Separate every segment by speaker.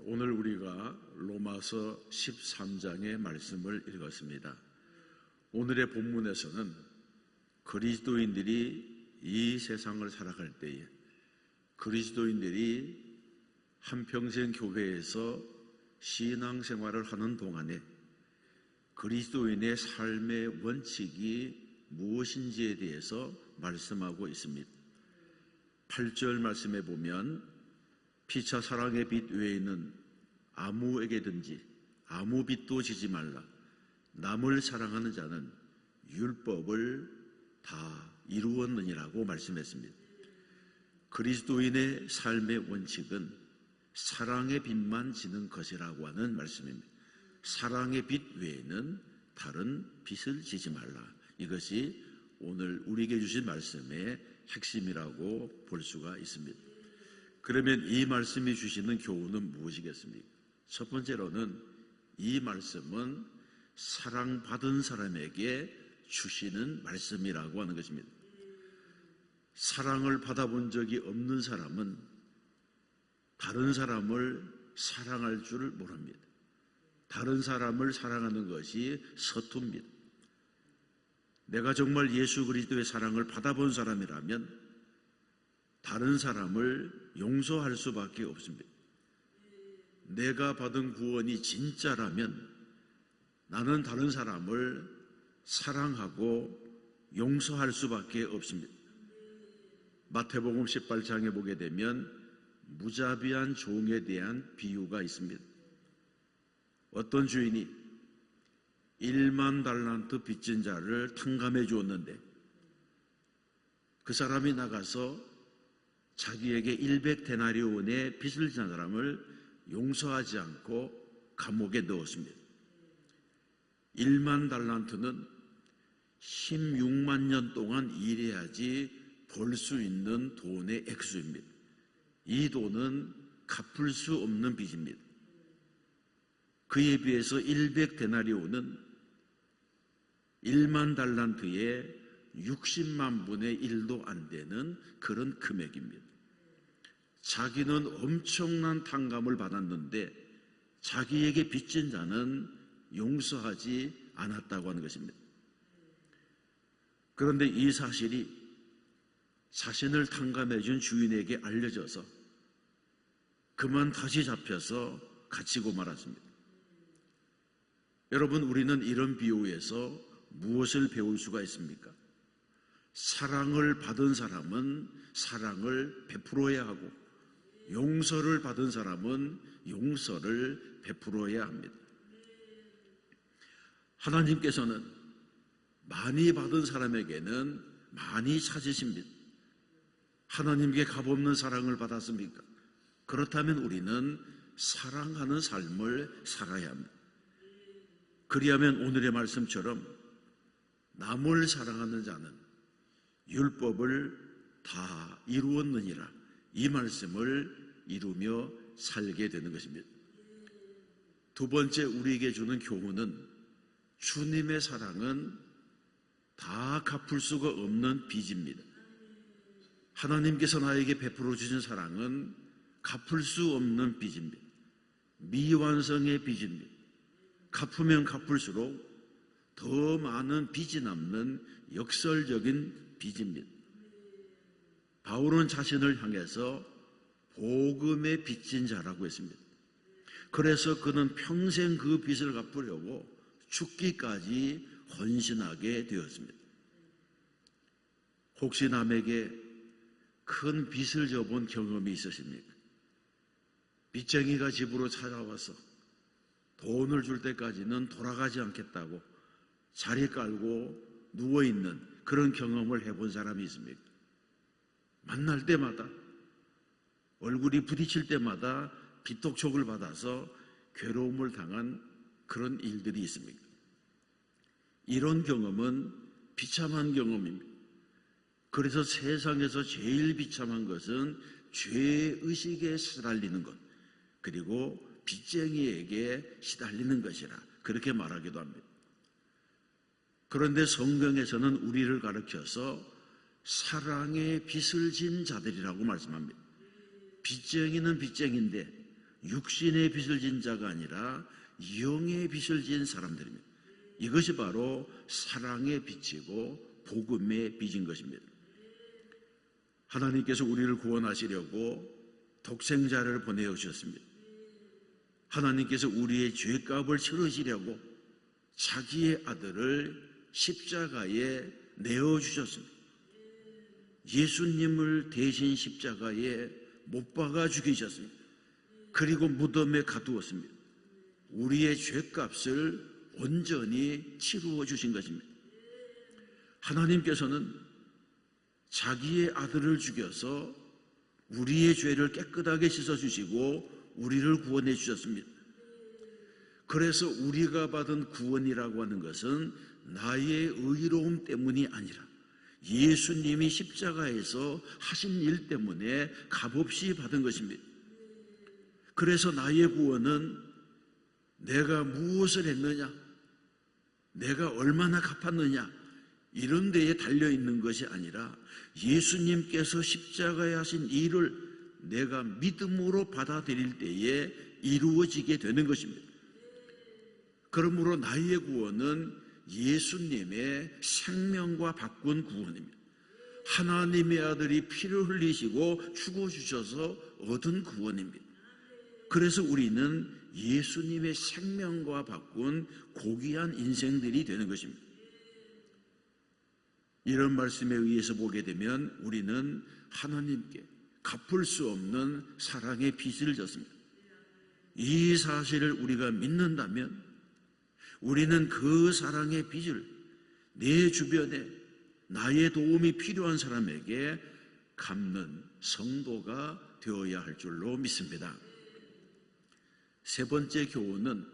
Speaker 1: 오늘 우리가 로마서 13장의 말씀을 읽었습니다. 오늘의 본문에서는 그리스도인들이 이 세상을 살아갈 때에 그리스도인들이 한평생 교회에서 신앙생활을 하는 동안에 그리스도인의 삶의 원칙이 무엇인지에 대해서 말씀하고 있습니다. 8절 말씀에 보면 피차 사랑의 빛 외에는 아무에게든지 아무 빚도 지지 말라. 남을 사랑하는 자는 율법을 다 이루었느니라고 말씀했습니다. 그리스도인의 삶의 원칙은 사랑의 빛만 지는 것이라고 하는 말씀입니다. 사랑의 빛 외에는 다른 빛을 지지 말라. 이것이 오늘 우리에게 주신 말씀의 핵심이라고 볼 수가 있습니다. 그러면 이 말씀이 주시는 교훈은 무엇이겠습니까? 첫 번째로는 이 말씀은 사랑받은 사람에게 주시는 말씀이라고 하는 것입니다. 사랑을 받아본 적이 없는 사람은 다른 사람을 사랑할 줄 모릅니다. 다른 사람을 사랑하는 것이 서툽니다. 내가 정말 예수 그리스도의 사랑을 받아본 사람이라면 다른 사람을 용서할 수밖에 없습니다. 내가 받은 구원이 진짜라면 나는 다른 사람을 사랑하고 용서할 수밖에 없습니다. 마태복음 18장에 보게 되면 무자비한 종에 대한 비유가 있습니다. 어떤 주인이 1만 달란트 빚진 자를 탕감해 주었는데 그 사람이 나가서 자기에게 100데나리온의 빚을 진 사람을 용서하지 않고 감옥에 넣었습니다. 1만 달란트는 16만 년 동안 일해야지 벌 수 있는 돈의 액수입니다. 이 돈은 갚을 수 없는 빚입니다. 그에 비해서 100데나리온은 1만 달란트의 60만 분의 1도 안 되는 그런 금액입니다. 자기는 엄청난 탕감을 받았는데 자기에게 빚진 자는 용서하지 않았다고 하는 것입니다. 그런데 이 사실이 자신을 탕감해 준 주인에게 알려져서 그만 다시 잡혀서 갇히고 말았습니다. 여러분, 우리는 이런 비유에서 무엇을 배울 수가 있습니까? 사랑을 받은 사람은 사랑을 베풀어야 하고 용서를 받은 사람은 용서를 베풀어야 합니다. 하나님께서는 많이 받은 사람에게는 많이 찾으십니다. 하나님께 값없는 사랑을 받았습니까? 그렇다면 우리는 사랑하는 삶을 살아야 합니다. 그리하면 오늘의 말씀처럼 남을 사랑하는 자는 율법을 다 이루었느니라, 이 말씀을 이루며 살게 되는 것입니다. 두 번째 우리에게 주는 교훈은 주님의 사랑은 다 갚을 수가 없는 빚입니다. 하나님께서 나에게 베풀어 주신 사랑은 갚을 수 없는 빚입니다. 미완성의 빚입니다. 갚으면 갚을수록 더 많은 빚이 남는 역설적인 빚입니다. 바울은 자신을 향해서 복음의 빚진 자라고 했습니다. 그래서 그는 평생 그 빚을 갚으려고 죽기까지 헌신하게 되었습니다. 혹시 남에게 큰 빚을 져본 경험이 있으십니까? 빚쟁이가 집으로 찾아와서 돈을 줄 때까지는 돌아가지 않겠다고 자리 깔고 누워있는 그런 경험을 해본 사람이 있습니까? 만날 때마다 얼굴이 부딪힐 때마다 빚독촉을 받아서 괴로움을 당한 그런 일들이 있습니까? 이런 경험은 비참한 경험입니다. 그래서 세상에서 제일 비참한 것은 죄의식에 시달리는 것, 그리고 빚쟁이에게 시달리는 것이라 그렇게 말하기도 합니다. 그런데 성경에서는 우리를 가르쳐서 사랑의 빚을 진 자들이라고 말씀합니다. 빚쟁이는 빚쟁인데 육신의 빚을 진 자가 아니라 영의 빚을 진 사람들입니다. 이것이 바로 사랑의 빚이고 복음의 빚인 것입니다. 하나님께서 우리를 구원하시려고 독생자를 보내주셨습니다. 하나님께서 우리의 죄값을 치르시려고 자기의 아들을 십자가에 내어주셨습니다. 예수님을 대신 십자가에 못 박아 죽이셨습니다. 그리고 무덤에 가두었습니다. 우리의 죄값을 온전히 치루어 주신 것입니다. 하나님께서는 자기의 아들을 죽여서 우리의 죄를 깨끗하게 씻어주시고 우리를 구원해 주셨습니다. 그래서 우리가 받은 구원이라고 하는 것은 나의 의로움 때문이 아니라 예수님이 십자가에서 하신 일 때문에 값없이 받은 것입니다. 그래서 나의 구원은 내가 무엇을 했느냐, 내가 얼마나 갚았느냐 이런 데에 달려있는 것이 아니라 예수님께서 십자가에 하신 일을 내가 믿음으로 받아들일 때에 이루어지게 되는 것입니다. 그러므로 나의 구원은 예수님의 생명과 바꾼 구원입니다. 하나님의 아들이 피를 흘리시고 죽어주셔서 얻은 구원입니다. 그래서 우리는 예수님의 생명과 바꾼 고귀한 인생들이 되는 것입니다. 이런 말씀에 의해서 보게 되면 우리는 하나님께 갚을 수 없는 사랑의 빚을 졌습니다. 이 사실을 우리가 믿는다면 우리는 그 사랑의 빚을 내 주변에 나의 도움이 필요한 사람에게 갚는 성도가 되어야 할 줄로 믿습니다. 세 번째 교훈은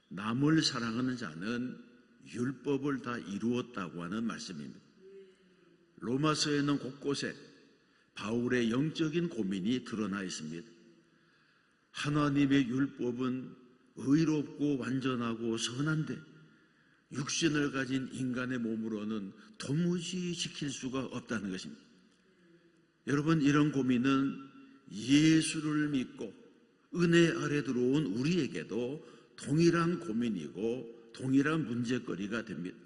Speaker 1: 남을 사랑하는 자는 율법을 다 이루었다고 하는 말씀입니다. 로마서에는 곳곳에 바울의 영적인 고민이 드러나 있습니다. 하나님의 율법은 의롭고 완전하고 선한데 육신을 가진 인간의 몸으로는 도무지 지킬 수가 없다는 것입니다. 여러분, 이런 고민은 예수를 믿고 은혜 아래 들어온 우리에게도 동일한 고민이고 동일한 문제거리가 됩니다.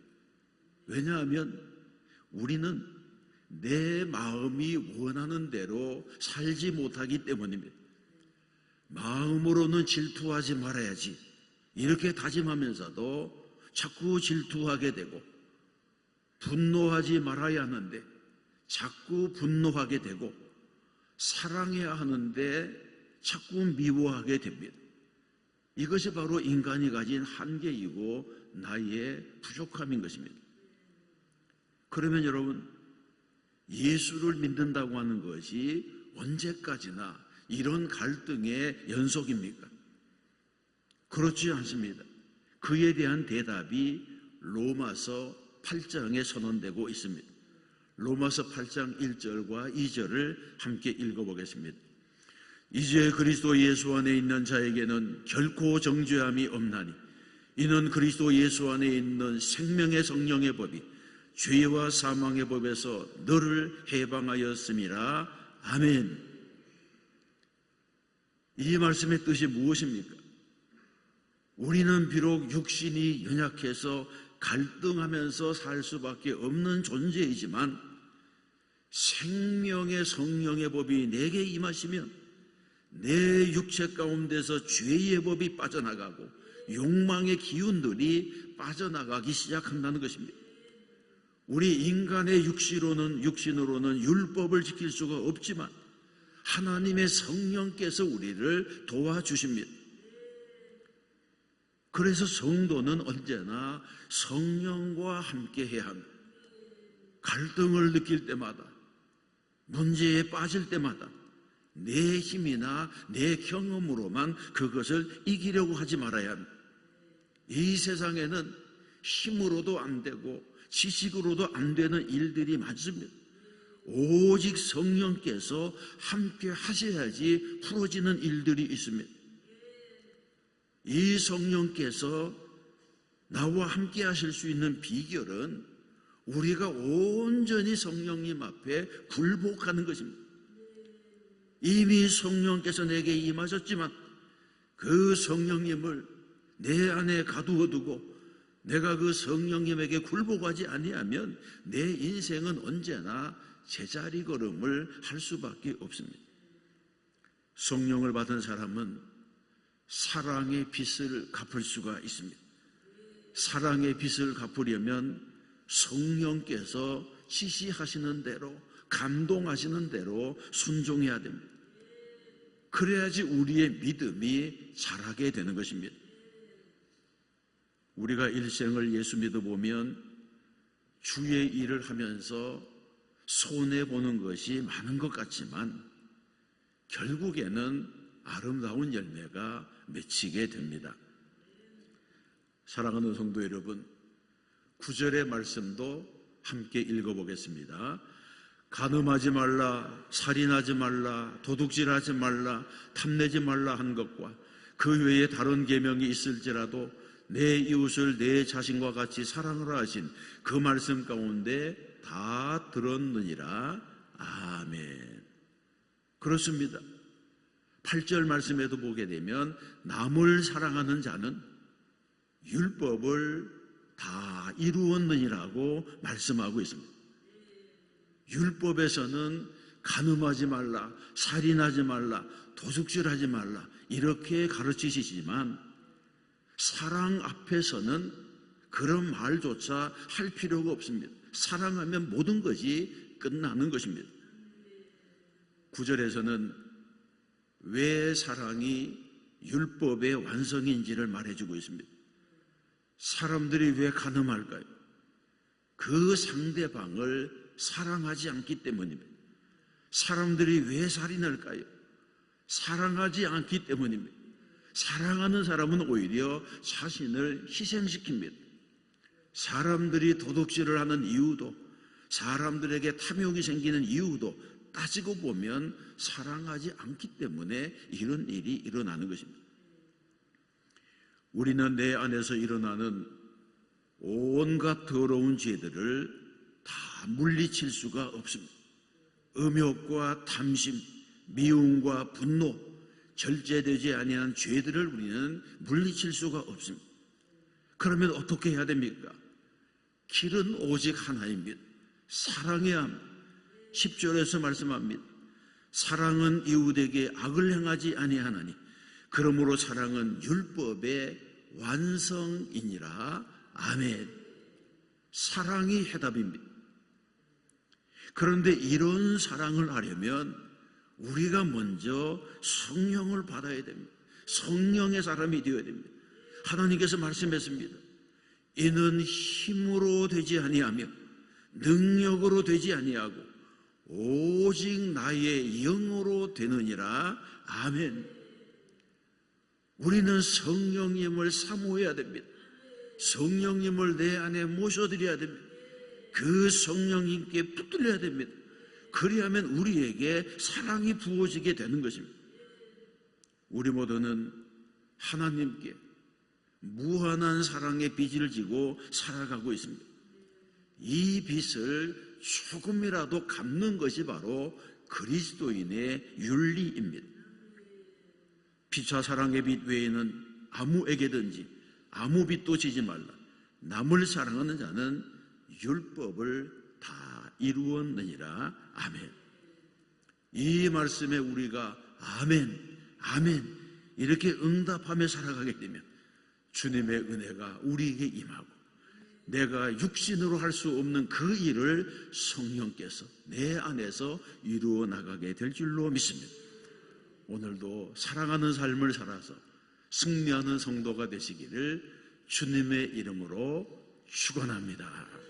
Speaker 1: 왜냐하면 우리는 내 마음이 원하는 대로 살지 못하기 때문입니다. 마음으로는 질투하지 말아야지 이렇게 다짐하면서도 자꾸 질투하게 되고, 분노하지 말아야 하는데 자꾸 분노하게 되고, 사랑해야 하는데 자꾸 미워하게 됩니다. 이것이 바로 인간이 가진 한계이고 나의 부족함인 것입니다. 그러면 여러분, 예수를 믿는다고 하는 것이 언제까지나 이런 갈등의 연속입니까? 그렇지 않습니다. 그에 대한 대답이 로마서 8장에 선언되고 있습니다. 로마서 8장 1절과 2절을 함께 읽어보겠습니다. 이제 그리스도 예수 안에 있는 자에게는 결코 정죄함이 없나니 이는 그리스도 예수 안에 있는 생명의 성령의 법이 죄와 사망의 법에서 너를 해방하였음이라. 아멘. 이 말씀의 뜻이 무엇입니까? 우리는 비록 육신이 연약해서 갈등하면서 살 수밖에 없는 존재이지만 생명의 성령의 법이 내게 임하시면 내 육체 가운데서 죄의 법이 빠져나가고 욕망의 기운들이 빠져나가기 시작한다는 것입니다. 우리 인간의 육신으로는 율법을 지킬 수가 없지만 하나님의 성령께서 우리를 도와주십니다. 그래서 성도는 언제나 성령과 함께 해야 합니다. 갈등을 느낄 때마다, 문제에 빠질 때마다 내 힘이나 내 경험으로만 그것을 이기려고 하지 말아야 합니다. 이 세상에는 힘으로도 안 되고 지식으로도 안 되는 일들이 많습니다. 오직 성령께서 함께 하셔야지 풀어지는 일들이 있습니다. 이 성령께서 나와 함께 하실 수 있는 비결은 우리가 온전히 성령님 앞에 굴복하는 것입니다. 이미 성령께서 내게 임하셨지만 그 성령님을 내 안에 가두어 두고 내가 그 성령님에게 굴복하지 아니하면 내 인생은 언제나 제자리 걸음을 할 수밖에 없습니다. 성령을 받은 사람은 사랑의 빚을 갚을 수가 있습니다. 사랑의 빚을 갚으려면 성령께서 지시하시는 대로, 감동하시는 대로 순종해야 됩니다. 그래야지 우리의 믿음이 자라게 되는 것입니다. 우리가 일생을 예수 믿어보면 주의 일을 하면서 손해보는 것이 많은 것 같지만 결국에는 아름다운 열매가 맺히게 됩니다. 사랑하는 성도 여러분, 9절의 말씀도 함께 읽어보겠습니다. 간음하지 말라, 살인하지 말라, 도둑질하지 말라, 탐내지 말라 한 것과 그 외에 다른 계명이 있을지라도 내 이웃을 내 자신과 같이 사랑하라 하신 그 말씀 가운데 다 들었느니라. 아멘. 그렇습니다. 8절 말씀에도 보게 되면 남을 사랑하는 자는 율법을 다 이루었느니라고 말씀하고 있습니다. 율법에서는 간음하지 말라, 살인하지 말라, 도둑질하지 말라 이렇게 가르치시지만 사랑 앞에서는 그런 말조차 할 필요가 없습니다. 사랑하면 모든 것이 끝나는 것입니다. 9절에서는 왜 사랑이 율법의 완성인지를 말해주고 있습니다. 사람들이 왜 간음할까요? 그 상대방을 사랑하지 않기 때문입니다. 사람들이 왜 살인할까요? 사랑하지 않기 때문입니다. 사랑하는 사람은 오히려 자신을 희생시킵니다. 사람들이 도둑질을 하는 이유도, 사람들에게 탐욕이 생기는 이유도 따지고 보면 사랑하지 않기 때문에 이런 일이 일어나는 것입니다. 우리는 내 안에서 일어나는 온갖 더러운 죄들을 다 물리칠 수가 없습니다. 음욕과 탐심, 미움과 분노, 절제되지 아니한 죄들을 우리는 물리칠 수가 없습니다. 그러면 어떻게 해야 됩니까? 길은 오직 하나입니다. 사랑해야 합니다. 10절에서 말씀합니다. 사랑은 이웃에게 악을 행하지 아니하나니 그러므로 사랑은 율법의 완성이니라. 아멘. 사랑이 해답입니다. 그런데 이런 사랑을 하려면 우리가 먼저 성령을 받아야 됩니다. 성령의 사람이 되어야 됩니다. 하나님께서 말씀했습니다. 이는 힘으로 되지 아니하며 능력으로 되지 아니하고 오직 나의 영으로 되느니라. 아멘. 우리는 성령님을 사모해야 됩니다. 성령님을 내 안에 모셔드려야 됩니다. 그 성령님께 붙들려야 됩니다. 그리하면 우리에게 사랑이 부어지게 되는 것입니다. 우리 모두는 하나님께 무한한 사랑의 빚을 지고 살아가고 있습니다. 이 빚을 조금이라도 갚는 것이 바로 그리스도인의 윤리입니다. 피차 사랑의 빚 외에는 아무에게든지 아무 빚도 지지 말라. 남을 사랑하는 자는 율법을 다 이루었느니라. 아멘. 이 말씀에 우리가 아멘, 아멘 이렇게 응답하며 살아가게 되면 주님의 은혜가 우리에게 임하고 내가 육신으로 할 수 없는 그 일을 성령께서 내 안에서 이루어 나가게 될 줄로 믿습니다. 오늘도 사랑하는 삶을 살아서 승리하는 성도가 되시기를 주님의 이름으로 축원합니다.